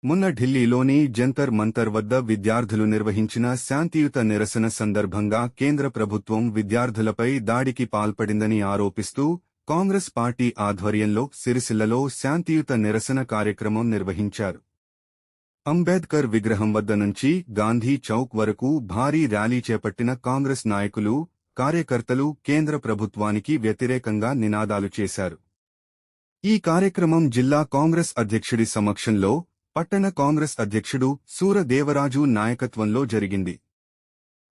మొన్న ఢిల్లీలోని జంతర్ మంతర్ వద్ద విద్యార్థులు నిర్వహించిన శాంతియుత నిరసన సందర్భంగా కేంద్ర ప్రభుత్వం విద్యార్థులపై దాడికి పాల్పడిందని ఆరోపిస్తూ కాంగ్రెస్ పార్టీ ఆధ్వర్యంలో సిరిసిల్లలో శాంతియుత నిరసన కార్యక్రమం నిర్వహించారు. అంబేద్కర్ విగ్రహం వద్ద నుంచి గాంధీ చౌక్ వరకు భారీ ర్యాలీ చేపట్టిన కాంగ్రెస్ నాయకులు, కార్యకర్తలు కేంద్ర ప్రభుత్వానికి వ్యతిరేకంగా నినాదాలు చేశారు. ఈ కార్యక్రమం జిల్లా కాంగ్రెస్ అధ్యక్షుడి సమక్షంలో పట్టణ కాంగ్రెస్ అధ్యక్షుడు సూరదేవరాజు నాయకత్వంలో జరిగింది.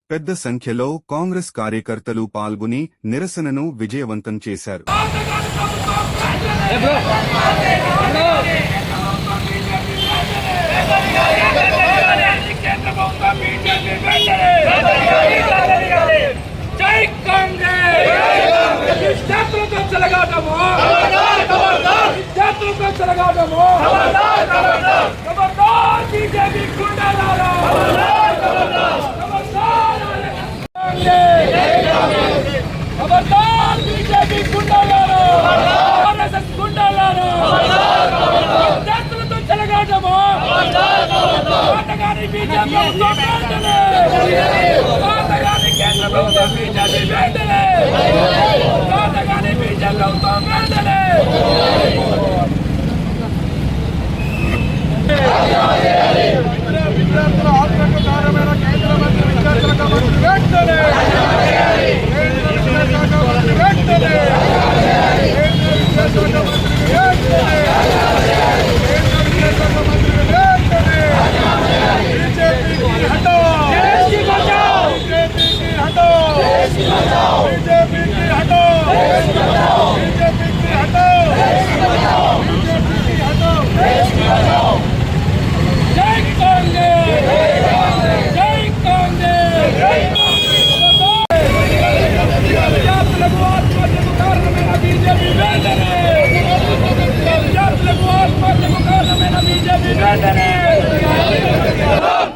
పెద్ద సంఖ్యలో కాంగ్రెస్ కార్యకర్తలు పాల్గొని నిరసనను విజయవంతం చేశారు.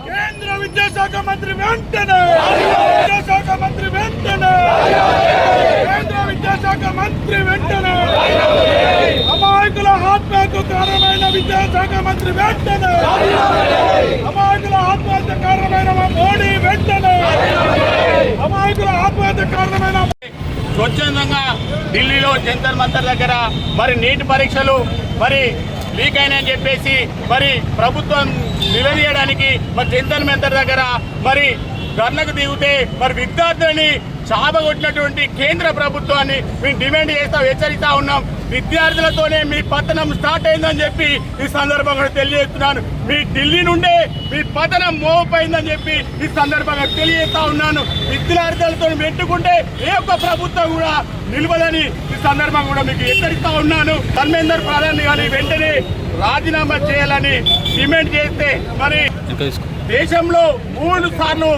కేంద్ర విద్యాశాఖ మంత్రి వెంటనే కేంద్ర విద్యాశాఖ మంత్రి వెంటనే అమాయకుల ఆత్మహత్యకు కారణమైన విద్యాశాఖ మంత్రి వెంటనే అమాయకుల ఆత్మహత్య కారణమైన మోడీ వెంటనే అమాయకుల ఆత్మహత్య కారణమైన స్వచ్ఛందంగా ఢిల్లీలో జంతర్ మంతర్ దగ్గర మరి నీట్ పరీక్షలు మరి లీక్ అయినాయని చెప్పేసి మరి ప్రభుత్వం నిలదీయడానికి మరి జంతర్ మంతర్ దగ్గర మరి ధర్నకు దిగితే మరి విద్యార్థులని చాపగొట్టినటువంటి కేంద్ర ప్రభుత్వాన్ని మేము డిమాండ్ చేస్తా హెచ్చరిస్తా ఉన్నాం. విద్యార్థులతోనే మీ పతనం స్టార్ట్ అయిందని చెప్పి ఈ సందర్భంగా తెలియజేస్తున్నాను. మీ ఢిల్లీ నుండే మీ పతనం మోపైందని చెప్పి ఈ సందర్భంగా తెలియజేస్తా ఉన్నాను. విద్యార్థులతో పెట్టుకుంటే ఏ ఒక్క ప్రభుత్వం కూడా నిలవదని ఈ సందర్భంగా కూడా మీకు హెచ్చరిస్తా ఉన్నాను. ధర్మేందర్ ప్రధాన్ గారి వెంటనే రాజీనామా చేయాలని డిమాండ్ చేస్తే మరి దేశంలో 3 సార్లు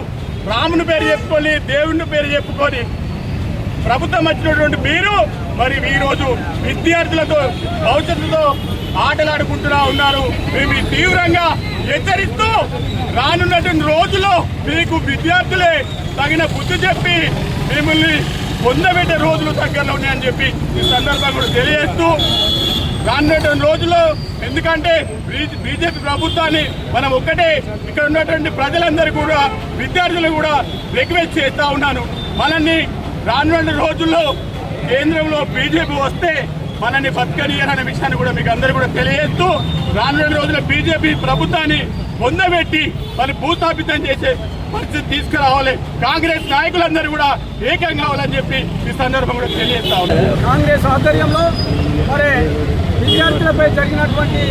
రాముని పేరు చెప్పుకొని దేవుని పేరు చెప్పుకొని ప్రభుత్వం వచ్చినటువంటి మీరు మరి ఈ రోజు విద్యార్థులతో భవిష్యత్తుతో ఆటలాడుకుంటూ ఉన్నారు. మేము తీవ్రంగా హెచ్చరిస్తూ రానున్నటువంటి రోజుల్లో మీకు విద్యార్థులే తగిన బుద్ధి చెప్పి మిమ్మల్ని పొందబెట్టే రోజులు దగ్గరలో ఉన్నాయని చెప్పి ఈ సందర్భంగా కూడా తెలియజేస్తూ రానున్నటువంటి రోజుల్లో ఎందుకంటే బీజేపీ ప్రభుత్వాన్ని మనం ఒక్కటే ఇక్కడ ఉన్నటువంటి ప్రజలందరూ కూడా విద్యార్థులు కూడా రిక్వెస్ట్ చేస్తా ఉన్నాను. మనల్ని రానున్న రోజుల్లో కేంద్రంలో బీజేపీ వస్తే మనల్ని బతకనియరనే విషయాన్ని కూడా మీకు అందరూ కూడా తెలియజేస్తూ రానున్న రోజుల్లో బీజేపీ ప్రభుత్వాన్ని పొందబెట్టి మరి భూస్థాపితం చేసే పరిస్థితి తీసుకురావాలి. కాంగ్రెస్ నాయకులందరూ కూడా ఏకం కావాలని చెప్పి ఈ సందర్భం కూడా తెలియజేస్తా ఉన్నారు. కాంగ్రెస్ ఆధ్వర్యంలో మరి విద్యార్థులపై జరిగినటువంటి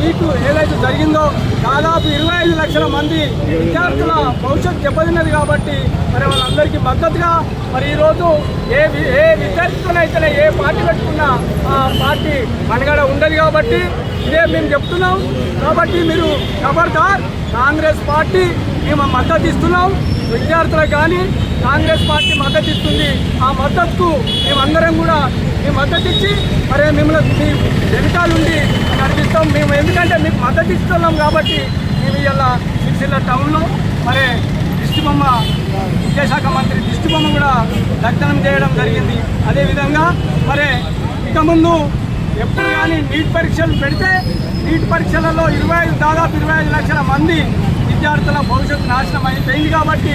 నీకు ఏదైతే జరిగిందో దాదాపు 25 లక్షల మంది విద్యార్థుల భవిష్యత్తు దెబ్బతిన్నది కాబట్టి మరి వాళ్ళందరికీ మద్దతుగా మరి ఈరోజు ఏ విద్యార్థులైతే ఏ పార్టీ పెట్టుకున్నా ఆ పార్టీ మనగడ ఉండదు కాబట్టి ఇదే మేము చెప్తున్నాం. కాబట్టి మీరు ఖబర్దార్ కాంగ్రెస్ పార్టీ మేము మద్దతు ఇస్తున్నాం. విద్యార్థులకు కానీ కాంగ్రెస్ పార్టీ మద్దతు ఇస్తుంది. ఆ మద్దతుకు మేమందరం కూడా మీ మద్దతు ఇచ్చి మరి మిమ్మల్ని మీ వెనకాలండి నడిపిస్తాం. మేము ఎందుకంటే మీకు మద్దతు ఇస్తున్నాం కాబట్టి మేము ఇలా సిరిసిల్ల టౌన్లో మరి దిష్టిబొమ్మ విద్యాశాఖ మంత్రి దిష్టిబొమ్మ కూడా దగ్ధనం చేయడం జరిగింది. అదేవిధంగా మరి ఇక ముందు ఎప్పుడు కానీ నీట్ పరీక్షలు పెడితే నీట్ పరీక్షలలో దాదాపు 25 లక్షల మంది విద్యార్థుల భవిష్యత్తు నాశనం అయిపోయింది. కాబట్టి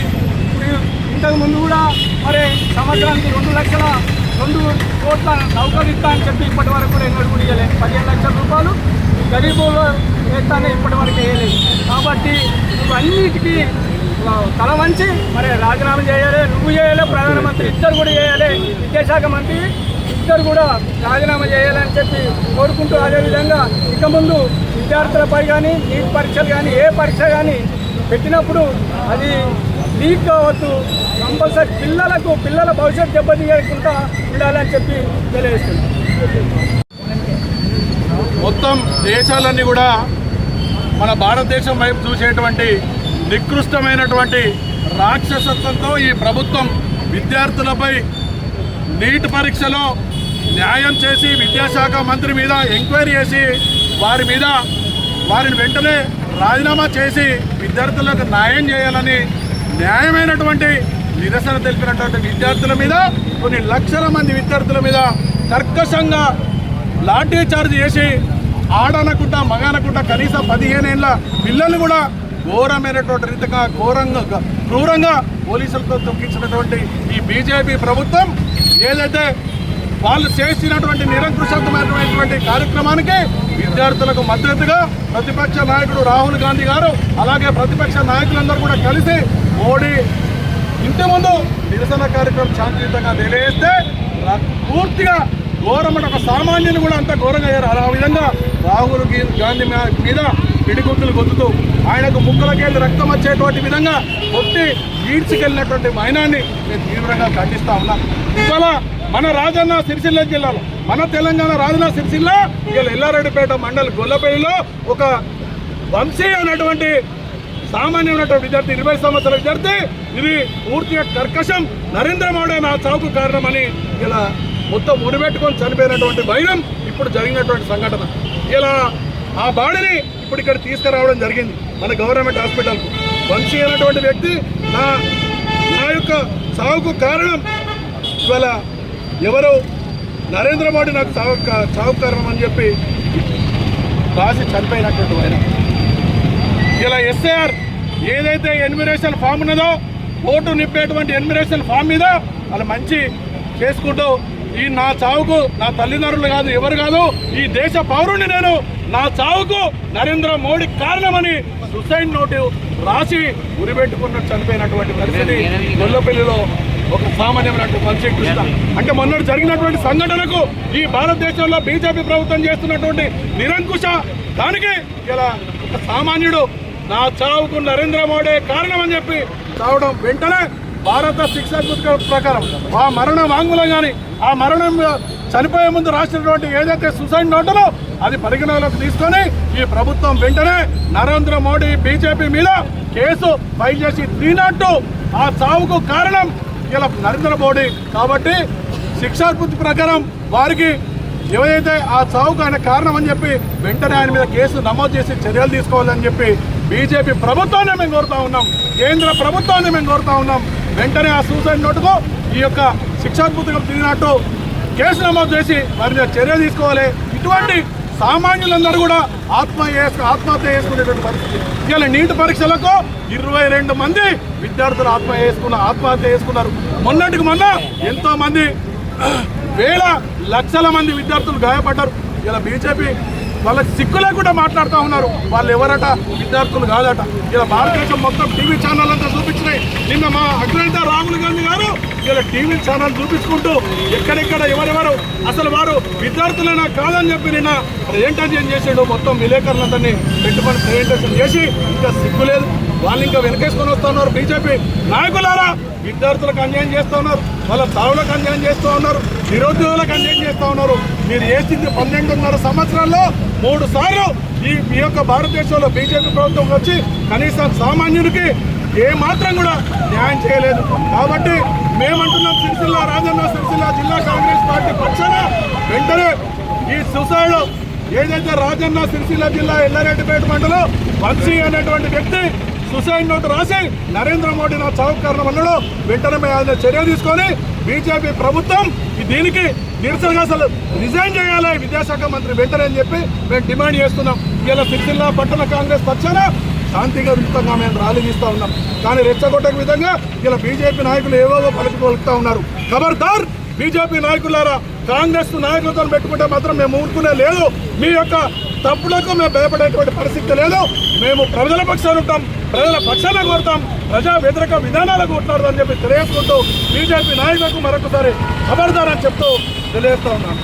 ఇప్పుడు ఇంతకుముందు కూడా మరి సంవత్సరానికి 2 కోట్ల నౌకలు ఇస్తా అని చెప్పి ఇప్పటి వరకు కూడా ఎన్నడూ కూడా ఇవ్వలేదు. 15 లక్షల రూపాయలు గరీబులు వేస్తానే ఇప్పటి వరకు వేయలేదు. కాబట్టి ఇవన్నిటికీ తల వంచి మరి రాజీనామా చేయాలి, నువ్వు చేయాలి, ప్రధానమంత్రి ఇద్దరు కూడా చేయాలి, విద్యాశాఖ మంత్రి ఇద్దరు కూడా రాజీనామా చేయాలని చెప్పి కోరుకుంటూ, అదేవిధంగా ఇక ముందు విద్యార్థులపై కానీ నీట్ పరీక్షలు కానీ ఏ పరీక్ష కానీ పెట్టినప్పుడు అది లీక్ కావద్దు, కంపల్సరీ పిల్లల భవిష్యత్తు దెబ్బతీయకుండా ఉండాలని చెప్పి తెలియజేస్తుంది. మొత్తం దేశాలన్నీ కూడా మన భారతదేశం వైపు చూసేటువంటి నికృష్టమైనటువంటి రాక్షసత్వంతో ఈ ప్రభుత్వం విద్యార్థులపై నీట్ పరీక్షలో న్యాయం చేసి విద్యాశాఖ మంత్రి మీద ఎంక్వైరీ చేసి వారిని వెంటనే రాజీనామా చేసి విద్యార్థులకు న్యాయం చేయాలని న్యాయమైనటువంటి నిరసన తెలిపినటువంటి విద్యార్థుల మీద కొన్ని లక్షల మంది విద్యార్థుల మీద కర్కశంగా లాఠీ చార్జ్ చేసి ఆడనకుండా మగానకుండా కనీసం 15 ఏళ్ళ పిల్లల్ని కూడా ఘోరమైనటువంటి రీతిగా క్రూరంగా పోలీసులతో తొక్కించినటువంటి ఈ బీజేపీ ప్రభుత్వం ఏదైతే వాళ్ళు చేసినటువంటి నిరంకుశమైనటువంటి కార్యక్రమానికి విద్యార్థులకు మద్దతుగా ప్రతిపక్ష నాయకుడు రాహుల్ గాంధీ గారు అలాగే ప్రతిపక్ష నాయకులందరూ కూడా కలిసి మోడీ ఇంటి ముందు నిరసన కార్యక్రమం శాంతియుతంగా తెలియజేస్తే పూర్తిగా ఘోరమైన ఒక సామాన్యుని కూడా అంత ఘోరంగా అయ్యారు. ఆ విధంగా రాహుల్ గాంధీ మీద పిడిగుద్దులు గొద్దుతూ ఆయనకు ముక్కలకెళ్ళి రక్తం వచ్చేటువంటి విధంగా కొట్టి ఈడ్చుకెళ్ళినటువంటి మైనాన్ని మేము తీవ్రంగా ఖండిస్తా ఉన్నాం. ఇవాళ మన రాజన్న సిరిసిల్ల జిల్లాలో మన తెలంగాణ రాజన్న సిరిసిల్ల ఇవాళ ఎల్లారెడ్డిపేట మండలి గొల్లపల్లిలో ఒక వంశీ అనేటువంటి సామాన్యమైనటువంటి విద్యార్థి 20 సంవత్సరాల విద్యార్థి ఇది పూర్తిగా కర్కశం నరేంద్ర మోడీ నా చావుకు కారణమని ఇలా మొత్తం ముడిపెట్టుకొని చనిపోయినటువంటి వైరం ఇప్పుడు జరిగినటువంటి సంఘటన. ఇలా ఆ బాడీని ఇప్పుడు ఇక్కడ తీసుకురావడం జరిగింది మన గవర్నమెంట్ హాస్పిటల్కు. వంశీ అనేటువంటి వ్యక్తి నా యొక్క చావుకు కారణం ఇవాళ ఎవరు నరేంద్ర మోడీ నాకు చావుకు కారణం అని చెప్పి రాసి చనిపోయినటువంటి వైరం. ఇలా ఎస్ఐఆర్ ఏదైతే ఎన్యూమరేషన్ ఫామ్ ఉన్నదో ఓటు నింపేటువంటి ఎన్యూమరేషన్ ఫామ్ మీద అలా మంచి చేసుకుంటూ ఈ నా చావుకు నా తల్లిదండ్రులు కాదు ఎవరు కాదు ఈ దేశ పౌరుని నేను నా చావుకు నరేంద్ర మోడీ కారణమని సూసైడ్ నోటు రాసి ఉరిపెట్టుకున్న చనిపోయినటువంటి పరిస్థితి గొల్లపల్లిలో ఒక సామాన్యమైనటువంటి వంశీ కృష్ణ. అంటే మొన్న జరిగినటువంటి సంఘటనకు ఈ భారతదేశంలో బీజేపీ ప్రభుత్వం చేస్తున్నటువంటి నిరంకుశ దానికి ఇలా ఒక సామాన్యుడు నా చావుకు నరేంద్ర మోడీ కారణం అని చెప్పి చావడం వెంటనే భారత శిక్షా ప్రకారం ఆ మరణ వాంగ్మూలం కానీ ఆ మరణం చనిపోయే ముందు రాసినటువంటి ఏదైతే సూసైడ్ నోటులో అది పరిగణలోకి తీసుకొని ఈ ప్రభుత్వం వెంటనే నరేంద్ర మోడీ బీజేపీ మీద కేసు ఫైల్ చేసి 302 ఆ చావుకు కారణం ఇలా నరేంద్ర మోడీ. కాబట్టి శిక్షాస్మృతి ప్రకారం వారికి ఏదైతే ఆ చావుకు ఆయన కారణం అని చెప్పి వెంటనే ఆయన మీద కేసు నమోదు చేసి చర్యలు తీసుకోవాలని చెప్పి బీజేపీ ప్రభుత్వాన్ని మేము కోరుతా ఉన్నాం, కేంద్ర ప్రభుత్వాన్ని మేము కోరుతా ఉన్నాం. వెంటనే ఆ సూసైడ్ నోటుకు ఈ యొక్క శిక్షాస్మృతికం తిరిగినట్టు కేసు నమోదు చేసి వారి మీద చర్య తీసుకోవాలి. ఇటువంటి సామాన్యులందరూ కూడా ఆత్మహత్య చేసుకునేటువంటి పరిస్థితి. ఇవాళ నీట్ పరీక్షలకు 22 మంది విద్యార్థులు ఆత్మహత్య చేసుకున్నారు. మొన్నటికి మొన్న ఎంతో మంది వేల లక్షల మంది విద్యార్థులు గాయపడ్డారు. ఇలా బీజేపీ వాళ్ళకి సిగ్గు లేకుండా మాట్లాడుతూ ఉన్నారు. వాళ్ళు ఎవరట విద్యార్థులు కాదట. ఇలా భారతదేశం మొత్తం టీవీ ఛానల్ అంతా చూపించినాయి. నిన్న మా అగ్రనేత రాహుల్ గాంధీ గారు ఇలా టీవీ ఛానల్ చూపించుకుంటూ ఎక్కడెక్కడ ఎవరెవరు అసలు వారు విద్యార్థులైనా కాదని చెప్పి నిన్న ప్రెజెంటేషన్ చేసాడు. మొత్తం విలేకరులందరినీ పెట్టుకొని ప్రెజెంటేషన్ చేసి ఇంకా సిగ్గు లేదు. వాళ్ళు ఇంకా వెనకేసుకొని వస్తూ ఉన్నారు. బీజేపీ నాయకులారా విద్యార్థులకు అన్యాయం చేస్తూ ఉన్నారు, వాళ్ళ తావులకు అన్యాయం చేస్తూ ఉన్నారు, నిరుద్యోగులకు అన్యాయం చేస్తూ ఉన్నారు. మీరు చేసింది 12.5 సంవత్సరాల్లో 3 సార్లు ఈ యొక్క భారతదేశంలో బీజేపీ ప్రభుత్వం వచ్చి కనీసం సామాన్యుడికి ఏ మాత్రం కూడా న్యాయం చేయలేదు. కాబట్టి మేమంటున్నాం రాజన్న సిరిసిల్ల జిల్లా కాంగ్రెస్ పార్టీ పక్షాన వెంటనే ఈ సూసైడ్ ఏదైతే రాజన్న సిరిసిల్ల జిల్లా ఎల్లారెడ్డిపేట మండలం వంశీ అనేటువంటి వ్యక్తి సూసైడ్ నోటు రాసి నరేంద్ర మోడీ నా చావుకు కారణం అన్నాడు. వెంటనే మేము ఆయన చర్య తీసుకొని బీజేపీ ప్రభుత్వం దీనికి నిరసనగా అసలు రిజైన్ చేయాలి విద్యాశాఖ మంత్రి వెంటనే అని చెప్పి మేము డిమాండ్ చేస్తున్నాం. ఇలా సిరిసిల్ల పట్టణ కాంగ్రెస్ పక్షాన శాంతియుతంగా మేము ర్యాలీ తీస్తూ ఉన్నాం. కానీ రెచ్చగొట్టక విధంగా ఇలా బీజేపీ నాయకులు ఏవో పలుకుతూ ఉన్నారు. ఖబర్దార్ బీజేపీ నాయకులారా, కాంగ్రెస్ నాయకులతో పెట్టుకుంటే మాత్రం మేము ఊరుకునే లేదు. మీ యొక్క తప్పులకు మేము భయపడేటువంటి పరిస్థితి లేదు. మేము ప్రజల పక్షాన ఉంటాం, ప్రజల పక్షాన కోరుతాం, ప్రజా వ్యతిరేక విధానాలకు కొట్లాడదని చెప్పి తెలియజేసుకుంటూ బీజేపీ నాయకులకు మరొకసారి ఖబర్దార్ అని చెప్తూ తెలియజేస్తా ఉన్నాం.